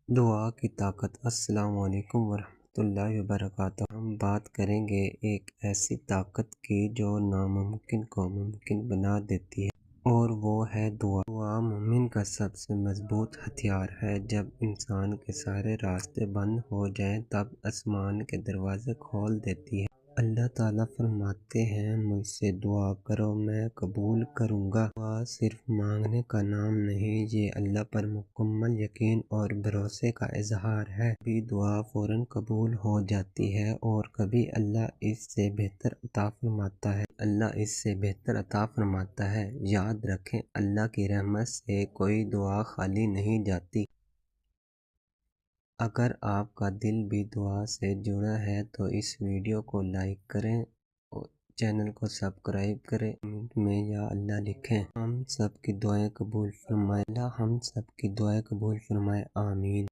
دعا کی طاقت۔ السلام علیکم ورحمۃ اللہ وبرکاتہ۔ ہم بات کریں گے ایک ایسی طاقت کی جو ناممکن کو ممکن بنا دیتی ہے، اور وہ ہے دعا۔ دعا مومن کا سب سے مضبوط ہتھیار ہے۔ جب انسان کے سارے راستے بند ہو جائیں تب آسمان کے دروازے کھول دیتی ہے۔ اللہ تعالیٰ فرماتے ہیں، مجھ سے دعا کرو میں قبول کروں گا۔ دعا صرف مانگنے کا نام نہیں، یہ اللہ پر مکمل یقین اور بھروسے کا اظہار ہے۔ کبھی دعا فوراً قبول ہو جاتی ہے اور کبھی اللہ اس سے بہتر عطا فرماتا ہے۔ یاد رکھیں، اللہ کی رحمت سے کوئی دعا خالی نہیں جاتی۔ اگر آپ کا دل بھی دعا سے جڑا ہے تو اس ویڈیو کو لائک کریں اور چینل کو سبسکرائب کریں۔ کمنٹ میں یا اللہ لکھیں۔ ہم سب کی دعائیں قبول فرمائے۔ اللہ ہم سب کی دعائیں قبول فرمائے، آمین۔